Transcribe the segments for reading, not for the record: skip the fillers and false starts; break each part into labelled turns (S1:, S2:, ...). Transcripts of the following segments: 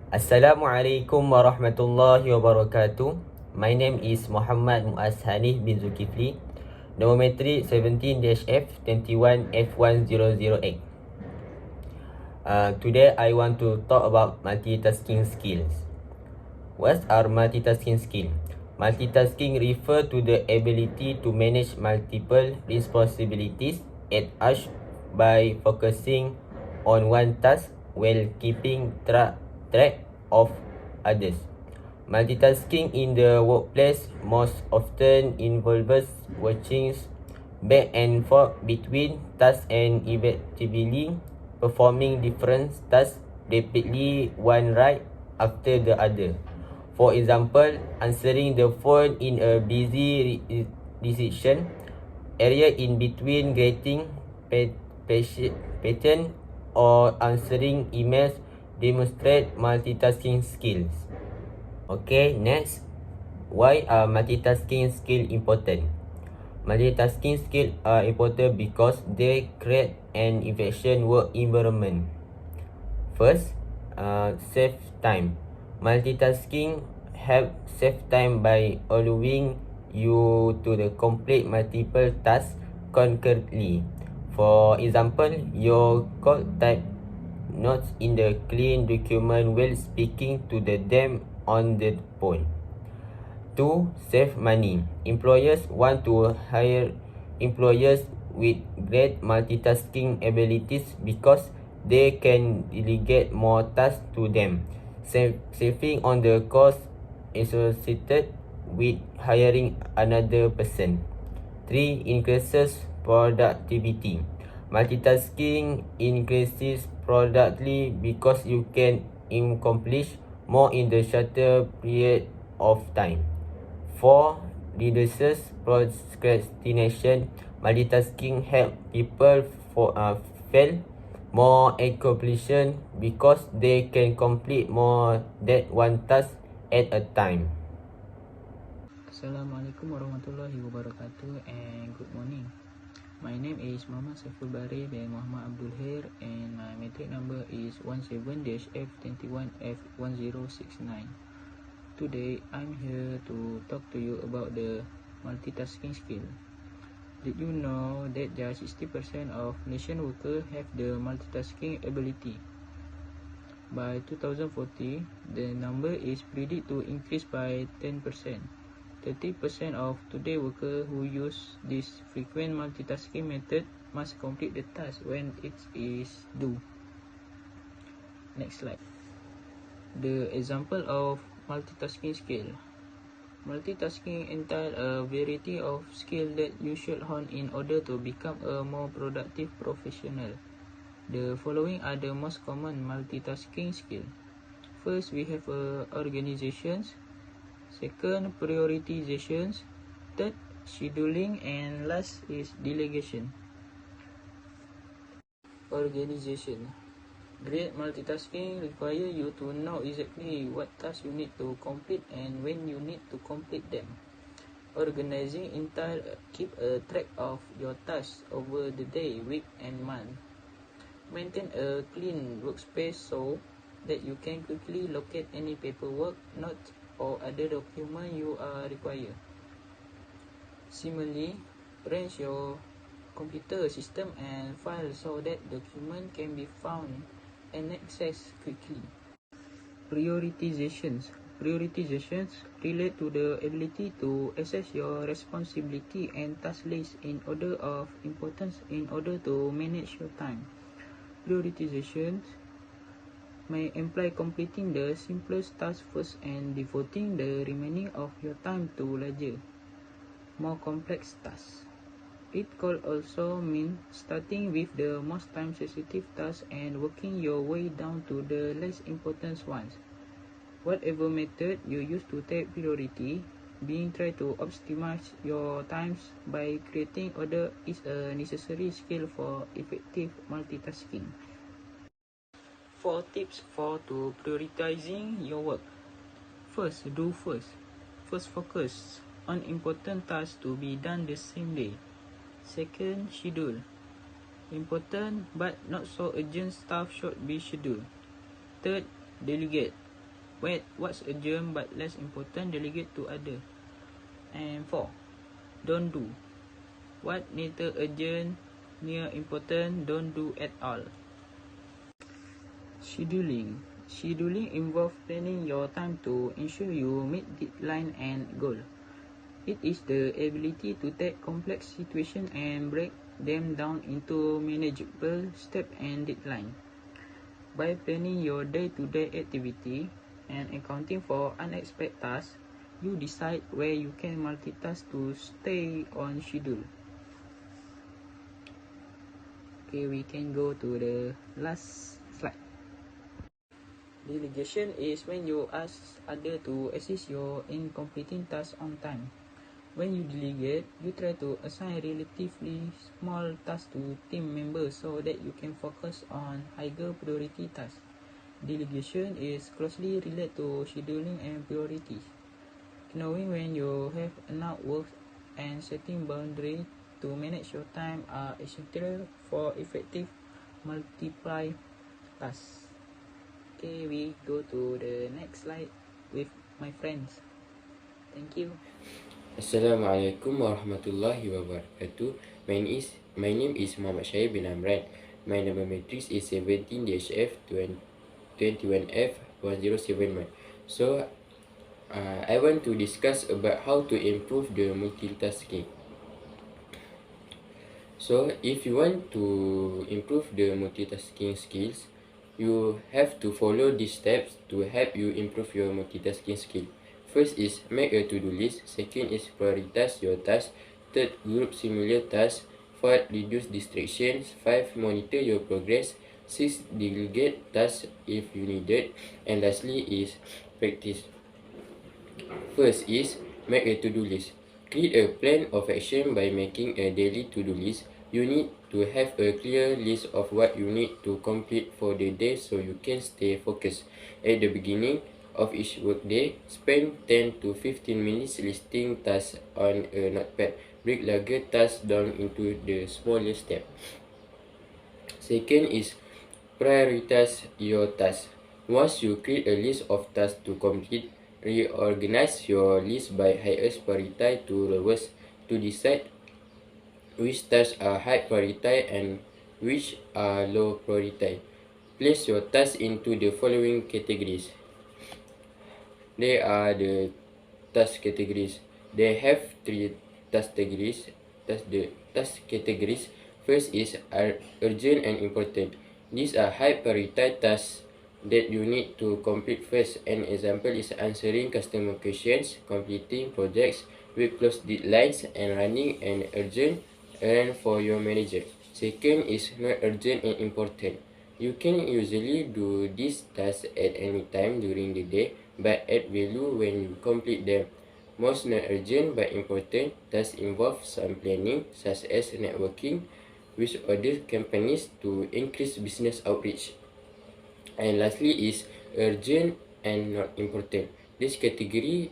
S1: Assalamualaikum warahmatullahi wabarakatuh. My name is Muhammad Muaz Hanif bin Zulkifli. Normometry 17-F21F1008. Today I want to talk about multitasking skills. What are multitasking skills? Multitasking refer to the ability to manage multiple responsibilities at once by focusing on one task while keeping track of others. Multitasking in the workplace most often involves switching back and forth between tasks and effectively performing different tasks rapidly one right after the other. For example, answering the phone in a busy decision area in between getting patient or answering emails demonstrate multitasking skills. Okay, next. Why are multitasking skills important? Multitasking skills are important because they create an efficient work environment. First, save time. Multitasking help save time by allowing you to complete multiple tasks concurrently. For example, your call type notes in the clean document while speaking to them on the phone. 2. Save money. Employers want to hire employees with great multitasking abilities because they can delegate more tasks to them, saving on the cost associated with hiring another person. 3. Increases productivity. Multitasking increases productivity because you can accomplish more in the shorter period of time. 4. Reduces procrastination. Multitasking help people fail more accomplishment because they can complete more than one task at a time.
S2: Assalamualaikum warahmatullahi wabarakatuh and good morning. My name is Muhammad Saiful Bari bin Muhammad Abdul Khair and my metric number is 17-F21F1069. Today I'm here to talk to you about the multitasking skill. Did you know that just 60% of nation workers have the multitasking ability? By 2040, the number is predicted to increase by 10%. 30% of today's workers who use this frequent multitasking method must complete the task when it is due. Next slide. The example of multitasking skill. Multitasking entails a variety of skills that you should hone in order to become a more productive professional. The following are the most common multitasking skills. First, we have organizations. Second, prioritizations. Third, scheduling. And last is delegation. Organization. Great multitasking requires you to know exactly what tasks you need to complete and when you need to complete them. Organizing entails keep a track of your tasks over the day, week, and month. Maintain a clean workspace so that you can quickly locate any paperwork, notes, or other document you are required. Similarly, arrange your computer system and files so that document can be found and accessed quickly. Prioritizations relate to the ability to assess your responsibility and task list in order of importance in order to manage your time. Prioritizations may imply completing the simplest task first and devoting the remaining of your time to larger, more complex tasks. It could also mean starting with the most time-sensitive tasks and working your way down to the less important ones. Whatever method you use to take priority, being try to optimize your times by creating order is a necessary skill for effective multitasking. 4 tips for to prioritizing your work. First, do first. First, focus on important tasks to be done the same day. Second, schedule. Important but not so urgent stuff should be scheduled. Third, delegate. What's urgent but less important, delegate to other. And 4. Don't do. What neither urgent near important, don't do at all. Scheduling. Scheduling involves planning your time to ensure you meet deadline and goal. It is the ability to take complex situations and break them down into manageable steps and deadlines. By planning your day-to-day activity and accounting for unexpected tasks, you decide where you can multitask to stay on schedule. Okay, we can go to the last slide. Delegation is when you ask others to assist you in completing tasks on time. When you delegate, you try to assign relatively small tasks to team members so that you can focus on higher priority tasks. Delegation is closely related to scheduling and priorities. Knowing when you have enough work and setting boundaries to manage your time are essential for effective multiply tasks. Okay, we go to the next slide with my friends. Thank you.
S3: Assalamualaikum warahmatullahi wabarakatuh. My name is Muhammad Syahir bin Amran. My number matrix is 17-F21F1071. So I want to discuss about how to improve the multitasking. So if you want to improve the multitasking skills, you have to follow these steps to help you improve your multitasking skill. First is make a to-do list. Second is prioritize your tasks. Third, group similar tasks. Fourth, reduce distractions. 5, monitor your progress. 6, delegate tasks if you need it. And lastly is practice. First is make a to-do list. Create a plan of action by making a daily to-do list. You need to have a clear list of what you need to complete for the day so you can stay focused. At the beginning of each workday, spend 10 to 15 minutes listing tasks on a notepad. Break larger tasks down into the smaller steps. Second is prioritize your tasks. Once you create a list of tasks to complete, reorganize your list by highest priority to lowest to decide which tasks are high priority and which are low priority. Place your tasks into the following categories. They are the task categories. They have 3 task categories. Task categories. First is urgent and important. These are high priority tasks that you need to complete first. An example is answering customer questions, completing projects with close deadlines, and running an urgent errand for your manager. Second is not urgent and important. You can usually do these tasks at any time during the day, but add value when you complete them. Most non-urgent but important tasks involve some planning, such as networking with other companies to increase business outreach. And lastly is urgent and not important. This category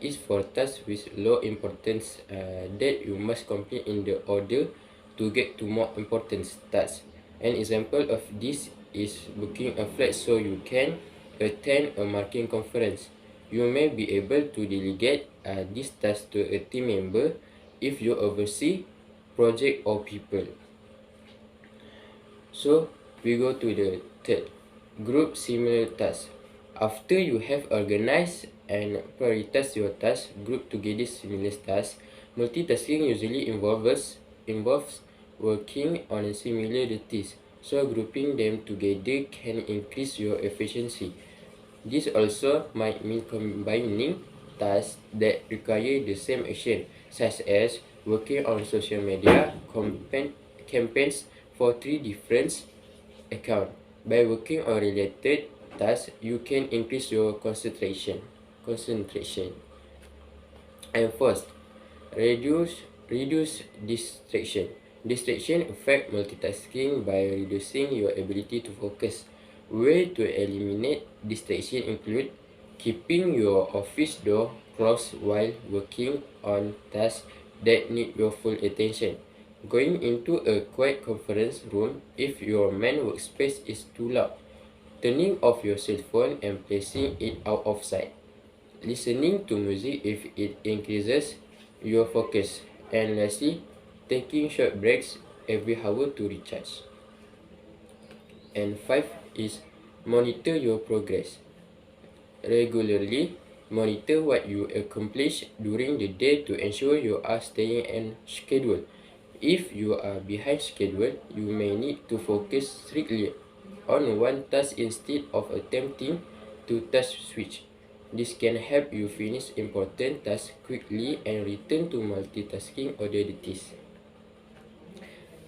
S3: is for tasks with low importance that you must complete in the order to get to more important tasks. An example of this is booking a flight so you can attend a marketing conference. You may be able to delegate this task to a team member if you oversee project or people. So we go to the third, group similar tasks. After you have organized and prioritized your tasks, group together similar tasks. Multitasking usually involves working on similar duties, so grouping them together can increase your efficiency. This also might mean combining tasks that require the same action, such as working on social media campaigns for 3 different accounts. By working on related tasks, you can increase your concentration. And first, reduce distraction. Distraction affect multitasking by reducing your ability to focus. Way to eliminate distraction include keeping your office door closed while working on tasks that need your full attention. Going into a quiet conference room if your main workspace is too loud. turning off your cell phone and placing it out of sight, listening to music if it increases your focus, and lastly, taking short breaks every hour to recharge. And 5 is monitor your progress. Regularly monitor what you accomplish during the day to ensure you are staying on schedule. If you are behind schedule, you may need to focus strictly on one task instead of attempting to task switch. This can help you finish important tasks quickly and return to multitasking oddities.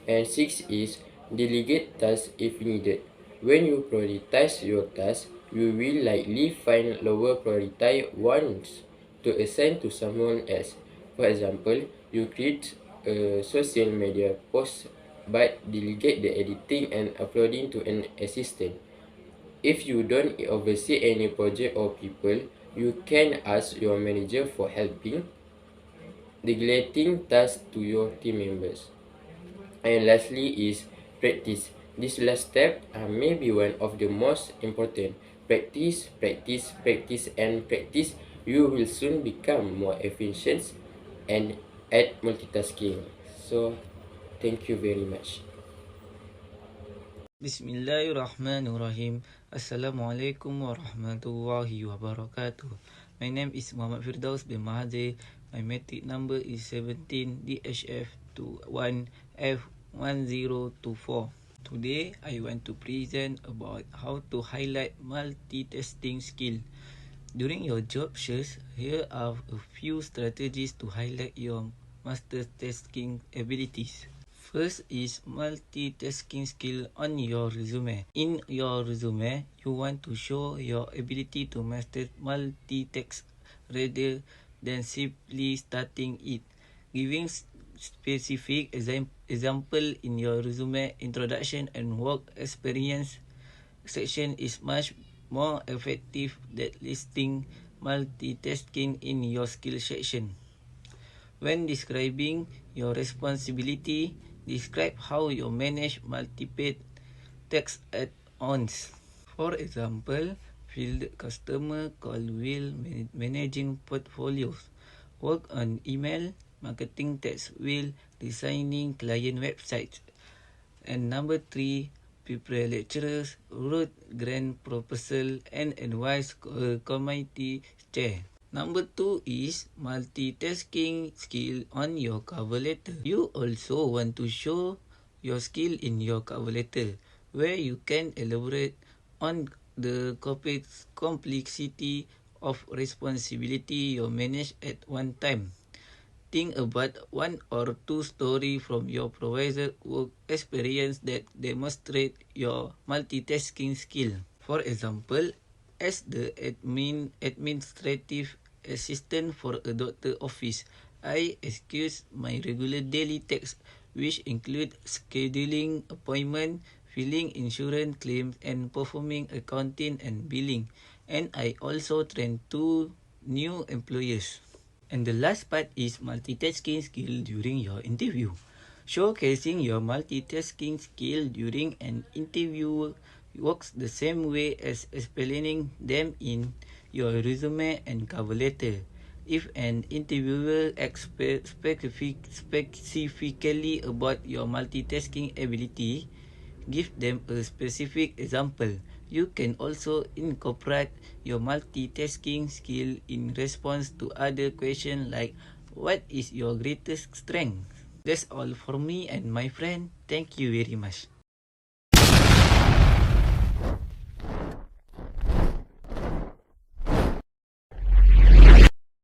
S3: And 6 is delegate tasks if needed. When you prioritize your tasks, you will likely find lower priority ones to assign to someone else. For example, you create a social media post but delegate the editing and uploading to an assistant. If you don't oversee any project or people, you can ask your manager for helping delegating tasks to your team members. And lastly is practice. This last step may be one of the most important. Practice, practice, practice, and practice. You will soon become more efficient and at multitasking. So, thank you very much.
S2: Bismillahirrahmanirrahim. Assalamualaikum warahmatullahi wabarakatuh. My name is Muhammad Firdaus bin Mahathir. My matric number is 17 DHF 21F1024. Today, I want to present about how to highlight multitasking skill. During your job search, here are a few strategies to highlight your multitasking abilities. First is multitasking skill on your resume. In your resume, you want to show your ability to master multitask rather than simply starting it. Giving specific example in your resume introduction and work experience section is much more effective than listing multitasking in your skill section. When describing your responsibility, describe how you manage multiple tasks at once. For example, field customer call while managing portfolios, work on email marketing text while designing client websites. And number 3, prepare lecturers, wrote grant proposal and advise committee chair. Number 2 is multitasking skill on your cover letter. You also want to show your skill in your cover letter, where you can elaborate on the complexity of responsibility you manage at one time. Think about 1 or 2 stories from your provided work experience that demonstrate your multitasking skill. For example, as the administrative assistant for a doctor office, I execute my regular daily tasks, which include scheduling appointment, filing insurance claims, and performing accounting and billing. And I also train 2 new employees. And the last part is multitasking skill during your interview. Showcasing your multitasking skill during an interview works the same way as explaining them in your resume and cover letter. If an interviewer asks specifically about your multitasking ability, give them a specific example. You can also incorporate your multitasking skill in response to other questions like, what is your greatest strength? That's all for me and my friend. Thank you very much.